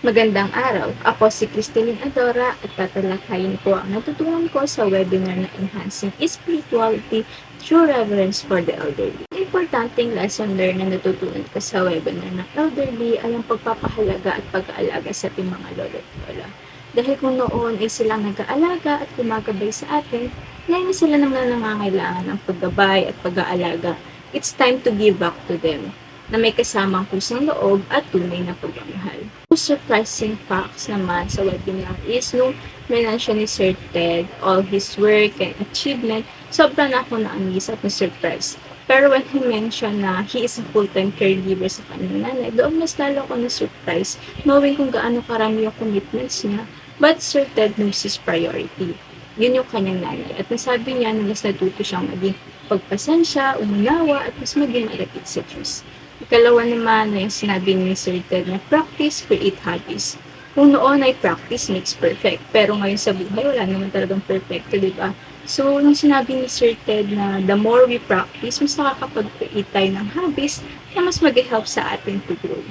Magandang araw. Ako si Cristina Adora at tatalakayin ko ang natutunan ko sa webinar na Enhancing Spirituality Through Reverence for the Elderly. Ang importanteng lesson learned na natutunan ko sa webinar ng elderly ay ang pagpapahalaga at pag-aalaga sa ating mga lolo at lola. Dahil kung noon ay silang nag-aalaga at gumagabay sa atin, ngayon sila naman nangangailangan ng paggabay at pag-aalaga. It's time to give back to them na may kasamang pusang loob at tunay na pagmamahal. Surprising facts naman sa webinar is nung mention ni Sir Ted, all his work and achievement, sobrang ako na-amaze at na-surprise. Pero when he mentioned na he is a full-time caregiver sa kanyang nanay, doon mas lalo ako na-surprise knowing kung gaano karami yung commitments niya. But Sir Ted knows his priority. Yun yung kanyang nanay. At nasabi niya na mas natuto siyang maging pagpasensya, umunawa, at mas maging malapit sa Diyos. Ikalawa naman na yung sinabi ni Sir Ted na practice, create habits. Kung noon ay practice makes perfect, pero ngayon sa buhay wala naman talagang perfecto, di ba? So, nung sinabi ni Sir Ted na the more we practice, mas nakakapag-create tayo ng habits na mas mag-help sa atin to grow.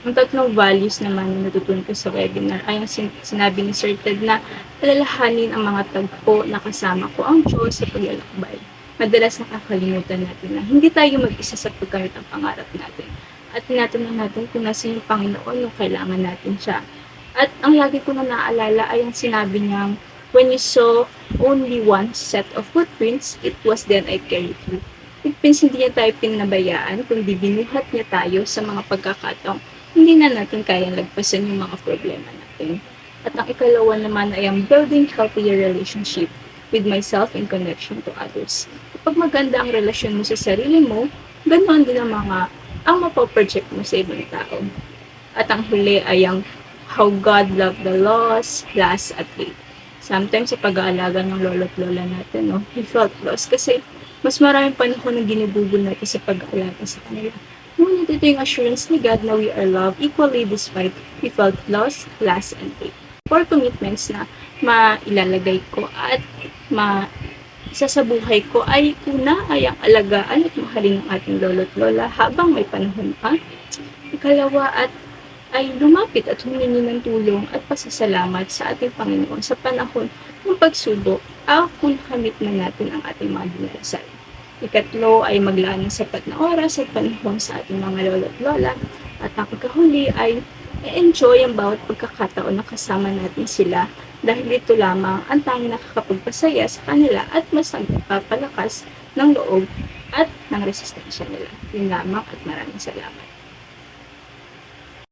Ang tatlong values naman na natutunan ko sa webinar ay ang sinabi ni Sir Ted na alalahanin ang mga tagpo na kasama ko ang Diyos sa paglalakbay. Madalas nakakalimutan natin na hindi tayo mag-isa sa pagkamit ng pangarap natin. At tinatanong natin kung nasa yung Panginoon nung kailangan natin siya. At ang lagi ko na naaalala ay ang sinabi niyang, when you saw only one set of footprints, it was then I carried you. It means hindi niya tayo pinabayaan, kundi binuhat niya tayo sa mga pagkakataong hindi na natin kayang lagpasan yung mga problema natin. At ang ikalawa naman ay ang building healthier relationship with myself in connection to others. Kapag maganda ang relasyon mo sa sarili mo, ganoon din ang mapoproject mo sa ibang tao. At ang huli ay ang how God loved the lost, last at late. Sometimes sa pag-aalaga ng lolo at lola natin, we felt lost kasi mas maraming panahon na ginugugol natin sa pag-aalaga sa kanila. Ngunit ito yung assurance ni God na we are loved equally despite we felt lost, last, and late. 4 commitments na mailalagay ko at isa sa buhay ko ay una ay ang alagaan at mahalin ng ating lolo at lola habang may panahon pa. Ikalawa ay lumapit at humingi ng tulong at pasasalamat sa ating Panginoon sa panahon ng pagsubok kung nakamit man natin ang ating mga dinarasal. Ikatlo ay maglaan ng sapat na oras at panahon sa ating mga lolo at lola. At ang ikahuli ay enjoy ang bawat pagkakataon na kasama natin sila dahil ito lamang ang tanging nakakapagpasaya sa kanila at mas nagpapalakas ng loob at ng resistensya nila. Yun lamang at maraming salamat.